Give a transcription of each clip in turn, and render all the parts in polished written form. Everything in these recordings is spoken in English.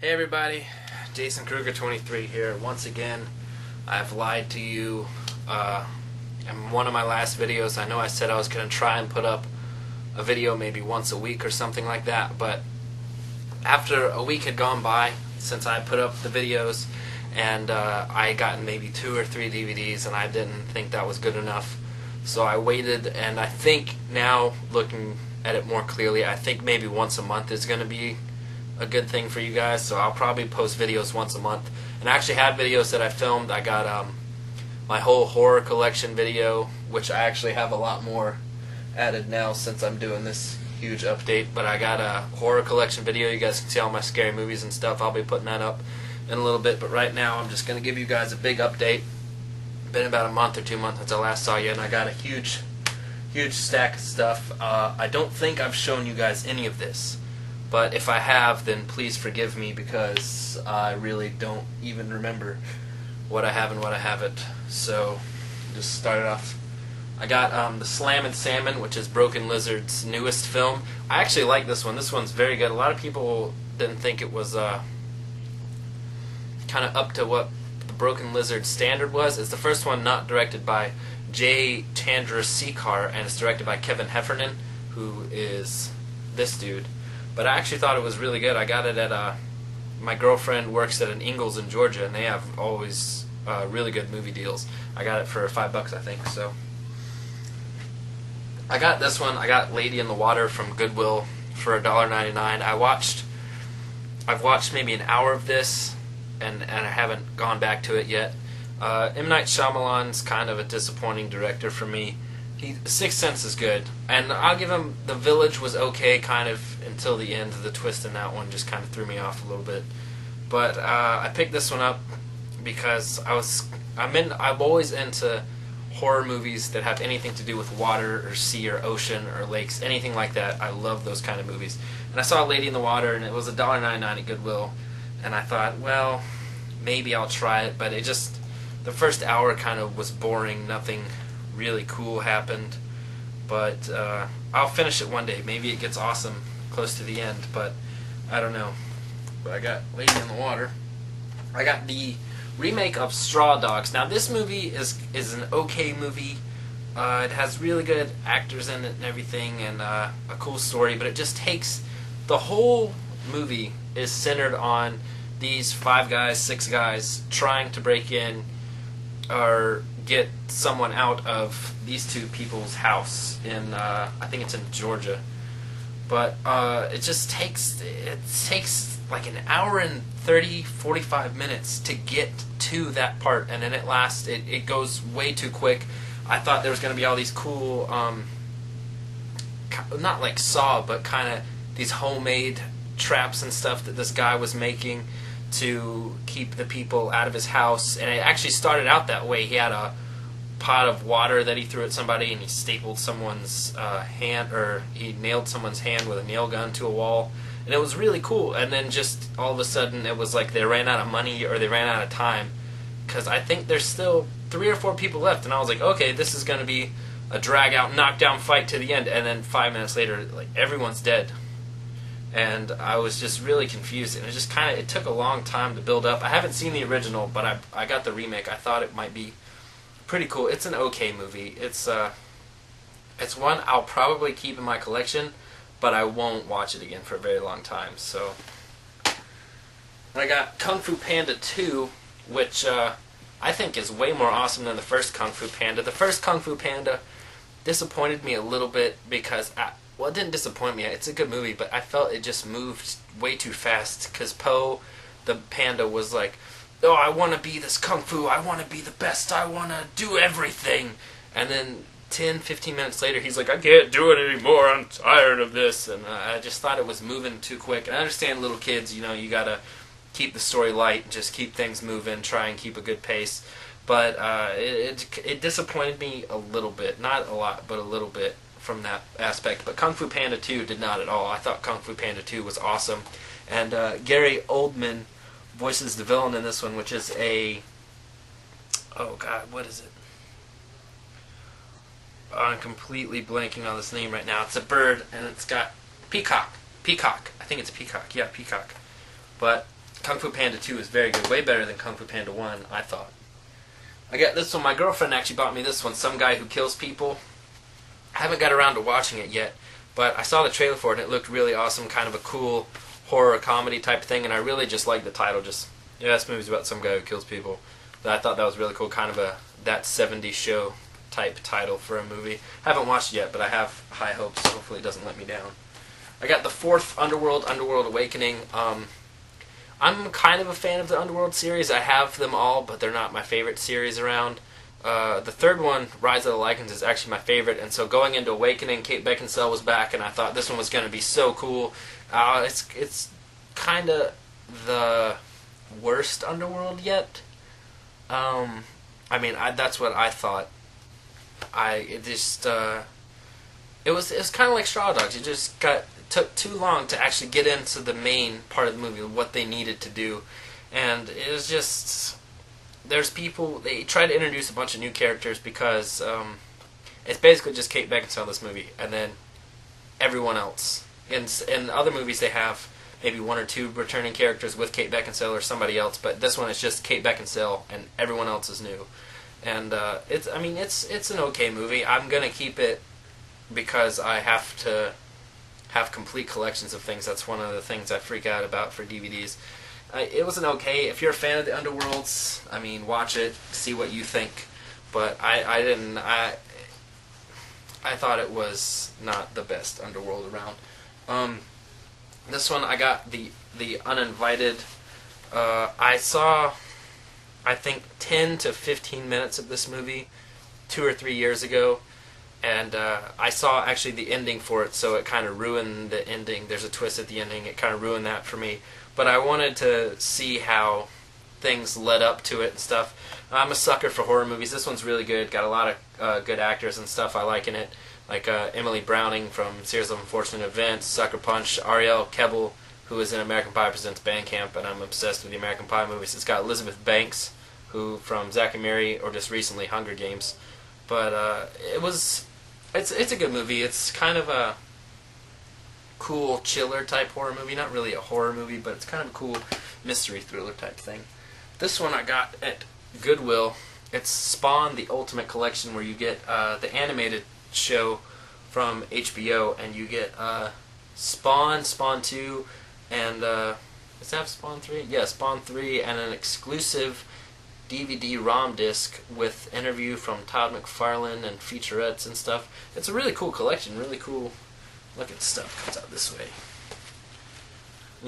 Hey everybody, Jason Kruger 23 here. Once again, I've lied to you. In one of my last videos, I know I said I was going to try and put up a video maybe once a week or something like that, but after a week had gone by since I put up the videos, and I had gotten maybe 2 or 3 DVDs, and I didn't think that was good enough, so I waited, and I think now, looking at it more clearly, I think maybe once a month is going to be a good thing for you guys, so I'll probably post videos once a month. And I actually have videos that I filmed. I got my whole horror collection video, which I actually have a lot more added now since I'm doing this huge update, but I got a horror collection video. You guys can see all my scary movies and stuff. I'll be putting that up in a little bit, but right now I'm just going to give you guys a big update. Been about a month or 2 months since I last saw you, and I got a huge stack of stuff. I don't think I've shown you guys any of this, but if I have, then please forgive me, because I really don't even remember what I have and what I haven't. So, just start it off. I got the Slammin' Salmon, which is Broken Lizard's newest film. I actually like this one. This one's very good. A lot of people didn't think it was kind of up to what the Broken Lizard standard was. It's the first one not directed by J. Chandrasekhar, and it's directed by Kevin Heffernan, who is this dude. But I actually thought it was really good. I got it at my girlfriend works at an Ingles in Georgia, and they have always really good movie deals. I got it for $5, I think. So I got this one. I got Lady in the Water from Goodwill for $1.99. I've watched maybe an hour of this, and I haven't gone back to it yet. M. Night Shyamalan's kind of a disappointing director for me. Sixth Sense is good, and I'll give him The Village was okay kind of until the end. The twist in that one just kind of threw me off a little bit. But I picked this one up because I'm always into horror movies that have anything to do with water or sea or ocean or lakes, anything like that. I love those kind of movies. And I saw Lady in the Water, and it was $1.99 at Goodwill, and I thought, well, maybe I'll try it, but the first hour kind of was boring. Nothing really cool happened, but I'll finish it one day. Maybe it gets awesome close to the end, but I don't know. But I got Lady in the Water. I got the remake of Straw Dogs. Now this movie is an okay movie. It has really good actors in it and everything, and a cool story, but it just takes, the whole movie is centered on these 5 guys, 6 guys trying to break in or get someone out of these 2 people's house in I think it's in Georgia. But it takes like an hour and 45 minutes to get to that part, and then it goes way too quick. I thought there was going to be all these cool not like Saw, but kind of these homemade traps and stuff that this guy was making to keep the people out of his house, and it actually started out that way. He had a pot of water that he threw at somebody, and he stapled someone's hand, or he nailed someone's hand with a nail gun to a wall, and it was really cool. And then just all of a sudden it was like they ran out of money, or they ran out of time, because I think there's still 3 or 4 people left, and I was like, okay, this is going to be a drag out, knockdown fight to the end, and then 5 minutes later, like, everyone's dead. And I was just really confused, and it took a long time to build up. I haven't seen the original, but I got the remake. I thought it might be pretty cool. It's an okay movie. It's one I'll probably keep in my collection, but I won't watch it again for a very long time. So I got Kung Fu Panda 2, which I think is way more awesome than the first Kung Fu Panda. The first Kung Fu Panda disappointed me a little bit because well, it didn't disappoint me. It's a good movie, but I felt it just moved way too fast, because Po, the panda, was like, oh, I want to be this kung fu, I want to be the best, I want to do everything. And then 10, 15 minutes later, he's like, I can't do it anymore, I'm tired of this. And I just thought it was moving too quick. And I understand little kids, you got to keep the story light, just keep things moving, try and keep a good pace. But it disappointed me a little bit. Not a lot, but a little bit from that aspect. But Kung Fu Panda 2 did not at all. I thought Kung Fu Panda 2 was awesome. And Gary Oldman voices the villain in this one, which is oh god, what is it? I'm completely blanking on this name right now. It's a bird, and it's got peacock. Peacock. I think it's peacock. Yeah, peacock. But Kung Fu Panda 2 is very good, way better than Kung Fu Panda 1, I thought. I got this one. My girlfriend actually bought me this one, Some Guy Who Kills People. I haven't got around to watching it yet, but I saw the trailer for it and it looked really awesome, kind of a cool horror comedy type thing, and I really just liked the title. Just, yeah, this movie's about some guy who kills people. But I thought that was really cool, kind of a That 70s Show type title for a movie. Haven't watched it yet, but I have high hopes. Hopefully it doesn't let me down. I got the fourth Underworld Awakening. I'm kind of a fan of the Underworld series. I have them all, but they're not my favorite series around. The third one, Rise of the Lycans, is actually my favorite, and so going into Awakening, Kate Beckinsale was back, and I thought this one was going to be so cool. It's kind of the worst Underworld yet. That's what I thought. It was kind of like Straw Dogs. It took too long to actually get into the main part of the movie, what they needed to do, and it was just, there's people, they try to introduce a bunch of new characters because it's basically just Kate Beckinsale in this movie, and then everyone else. In other movies they have maybe one or two returning characters with Kate Beckinsale or somebody else, but this one is just Kate Beckinsale and everyone else is new. And it's an okay movie. I'm gonna keep it because I have to have complete collections of things. That's one of the things I freak out about for DVDs. It was an okay. If you're a fan of the Underworlds, watch it, see what you think. But I didn't. I thought it was not the best Underworld around. This one I got the Uninvited. I saw, I think, 10 to 15 minutes of this movie 2 or 3 years ago, and I saw actually the ending for it, so it kind of ruined the ending. There's a twist at the ending. It kind of ruined that for me. But I wanted to see how things led up to it and stuff. I'm a sucker for horror movies. This one's really good. Got a lot of good actors and stuff I like in it. Like Emily Browning from Series of Unfortunate Events, Sucker Punch, Ariel Kebbel, who is in American Pie Presents Bandcamp, and I'm obsessed with the American Pie movies. It's got Elizabeth Banks, who from Zack and Miri, or just recently Hunger Games. But it's a good movie. It's kind of a cool chiller type horror movie. Not really a horror movie, but it's kind of a cool mystery thriller type thing. This one I got at Goodwill. It's Spawn: The Ultimate Collection, where you get the animated show from HBO, and you get Spawn, Spawn 2, and does it have Spawn 3? Yeah, Spawn 3, and an exclusive DVD ROM disc with interview from Todd McFarlane and featurettes and stuff. It's a really cool collection, really cool looking stuff. Comes out this way.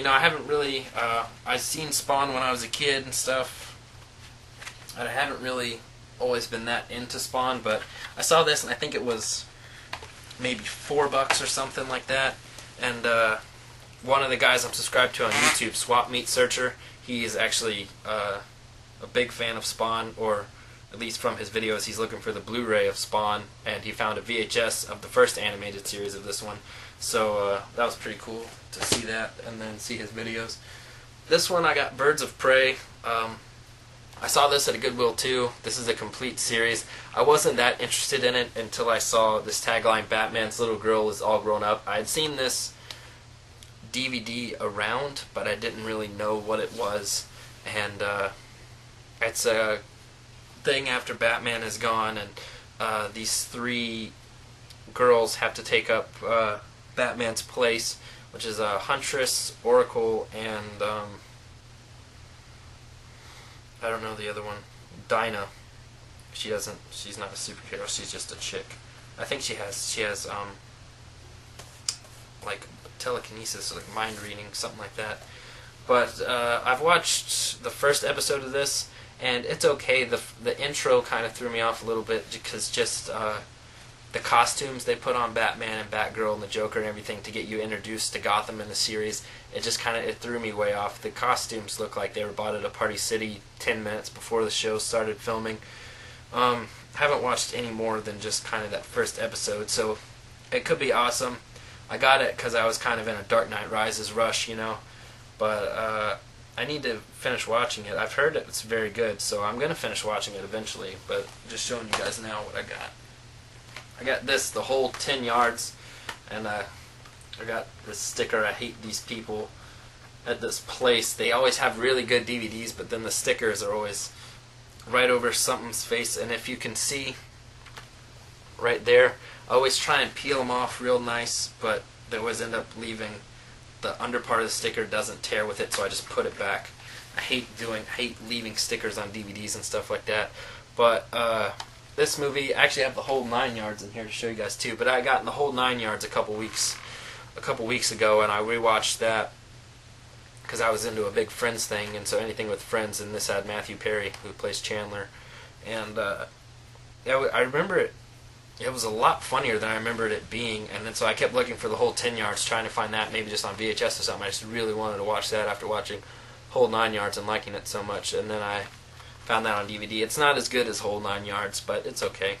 I haven't really, I've seen Spawn when I was a kid and stuff, and I haven't really always been that into Spawn, but I saw this and I think it was maybe $4 or something like that, and one of the guys I'm subscribed to on YouTube, Swap Meat Searcher, he is actually a big fan of Spawn, or at least from his videos he's looking for the Blu-ray of Spawn, and he found a VHS of the first animated series of this one, so that was pretty cool to see that and then see his videos. This one I got Birds of Prey. I saw this at a Goodwill too. This is a complete series. I wasn't that interested in it until I saw this tagline, Batman's little girl is all grown up. I had seen this DVD around, but I didn't really know what it was. And it's a thing after Batman is gone, and these three girls have to take up Batman's place, which is Huntress, Oracle, and I don't know the other one. Dinah. She's not a superhero. She's just a chick. I think she has like telekinesis, like mind reading, something like that. But I've watched the first episode of this, and it's okay. The intro kind of threw me off a little bit because just the costumes they put on Batman and Batgirl and the Joker and everything to get you introduced to Gotham in the series, it threw me way off. The costumes look like they were bought at a Party City 10 minutes before the show started filming. Haven't watched any more than just kind of that first episode, so it could be awesome. I got it because I was kind of in a Dark Knight Rises rush, but I need to finish watching it. I've heard it's very good, so I'm going to finish watching it eventually, but just showing you guys now what I got. I got this, the whole 10 yards, and I got this sticker, I hate these people, at this place, they always have really good DVDs, but then the stickers are always right over something's face. And if you can see right there, I always try and peel them off real nice, but they always end up leaving the under part of the sticker doesn't tear with it, so I just put it back. I hate leaving stickers on DVDs and stuff like that. But this movie, I actually have the whole 9 yards in here to show you guys too. But I got the whole 9 yards a couple weeks ago, and I rewatched that because I was into a big Friends thing, and so anything with Friends, and this had Matthew Perry, who plays Chandler, and I remember it. It was a lot funnier than I remembered it being, and then so I kept looking for the whole 10 yards, trying to find that, maybe just on VHS or something. I just really wanted to watch that after watching whole 9 yards and liking it so much, and then I found that on DVD. It's not as good as whole 9 yards, but it's okay.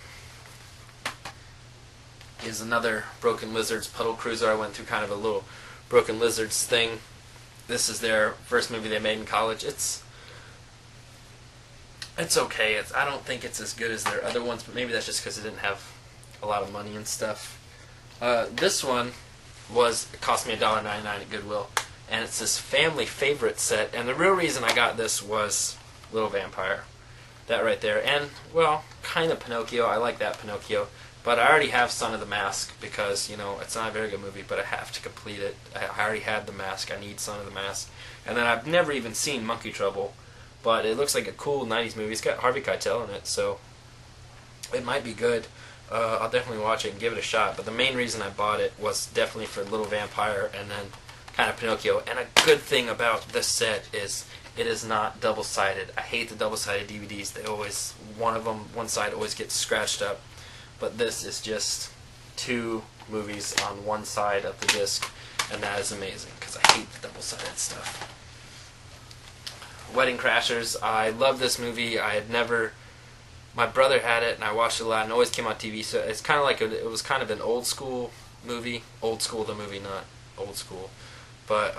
Here's another Broken Lizards Puddle Cruiser. I went through kind of a little Broken Lizards thing. This is their first movie they made in college. It's okay. I don't think it's as good as their other ones, but maybe that's just because it didn't have a lot of money and stuff. This one it cost me $1.99 at Goodwill, and it's this family favorite set, and the real reason I got this was Little Vampire. That right there. And, well, kind of Pinocchio. I like that Pinocchio. But I already have Son of the Mask because, it's not a very good movie, but I have to complete it. I already had The Mask. I need Son of the Mask. And then I've never even seen Monkey Trouble, but it looks like a cool 90s movie. It's got Harvey Keitel in it, so it might be good. I'll definitely watch it and give it a shot. But the main reason I bought it was definitely for Little Vampire and then kind of Pinocchio. And a good thing about this set is it is not double-sided. I hate the double-sided DVDs. One side always gets scratched up. But this is just 2 movies on one side of the disc, and that is amazing because I hate the double-sided stuff. Wedding Crashers. I love this movie. My brother had it, and I watched it a lot, and it always came on TV. So it's kind of like it was kind of an old school movie. Old school, the movie, not old school, but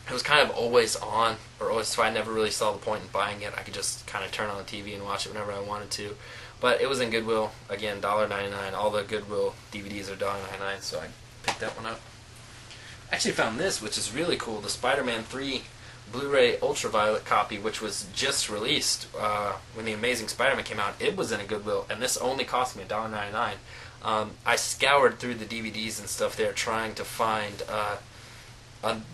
it was kind of always on, so I never really saw the point in buying it. I could just kind of turn on the TV and watch it whenever I wanted to. But it was in Goodwill, again, $1.99. All the Goodwill DVDs are $1.99, so I picked that one up. I actually found this, which is really cool, the Spider-Man 3 Blu-ray Ultraviolet copy, which was just released when The Amazing Spider-Man came out. It was in a Goodwill, and this only cost me $1.99. I scoured through the DVDs and stuff there trying to find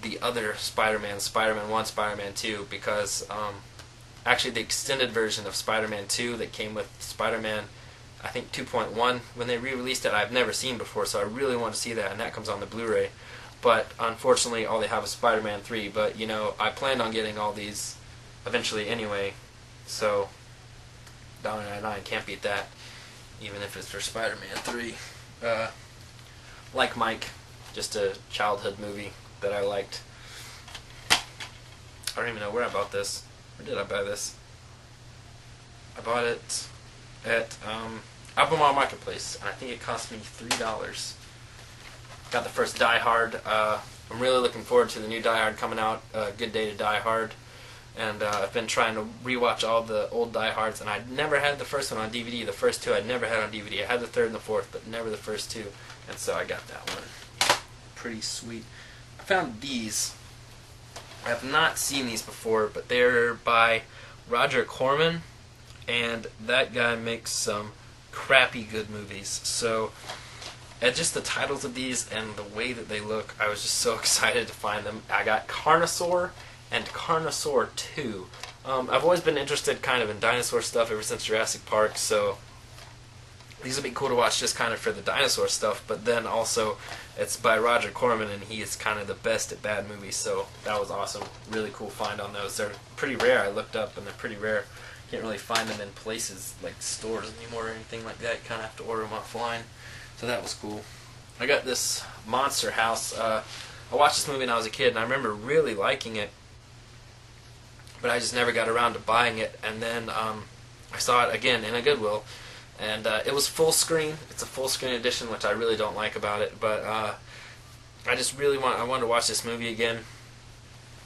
the other Spider-Man, Spider-Man 1, Spider-Man 2, because actually the extended version of Spider-Man 2 that came with Spider-Man, I think 2.1, when they re-released it, I've never seen before, so I really want to see that, and that comes on the Blu-ray. But unfortunately, all they have is Spider-Man 3, but I planned on getting all these eventually anyway, so $1.99, can't beat that, even if it's for Spider-Man 3. Like Mike, just a childhood movie that I liked. I don't even know where I bought this. Where did I buy this? I bought it at Albemarle Marketplace, and I think it cost me $3. Got the first Die Hard. I'm really looking forward to the new Die Hard coming out, Good Day to Die Hard. And I've been trying to rewatch all the old Die Hards, and I'd never had the first one on DVD. The first 2 I'd never had on DVD. I had the 3rd and the 4th, but never the first 2. And so I got that one. Pretty sweet. I found these. I have not seen these before, but they're by Roger Corman, and that guy makes some crappy good movies. So, at just the titles of these and the way that they look, I was just so excited to find them. I got Carnosaur and Carnosaur 2. I've always been interested kind of in dinosaur stuff ever since Jurassic Park, so these would be cool to watch just kind of for the dinosaur stuff, but then also it's by Roger Corman, and he is kind of the best at bad movies, so that was awesome. Really cool find on those. They're pretty rare. I looked up, and they're pretty rare. Can't really find them in places like stores anymore or anything like that. You kind of have to order them offline, so that was cool. I got this Monster House. I watched this movie when I was a kid, and I remember really liking it, but I just never got around to buying it, and then I saw it again in a Goodwill. And it was full screen. It's a full screen edition, which I really don't like about it. But I just really wanted to watch this movie again.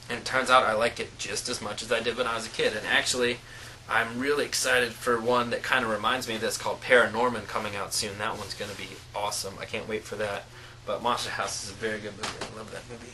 And it turns out I like it just as much as I did when I was a kid. And actually, I'm really excited for one that kind of reminds me of this called Paranorman coming out soon. That one's going to be awesome. I can't wait for that. But Monster House is a very good movie. I love that movie.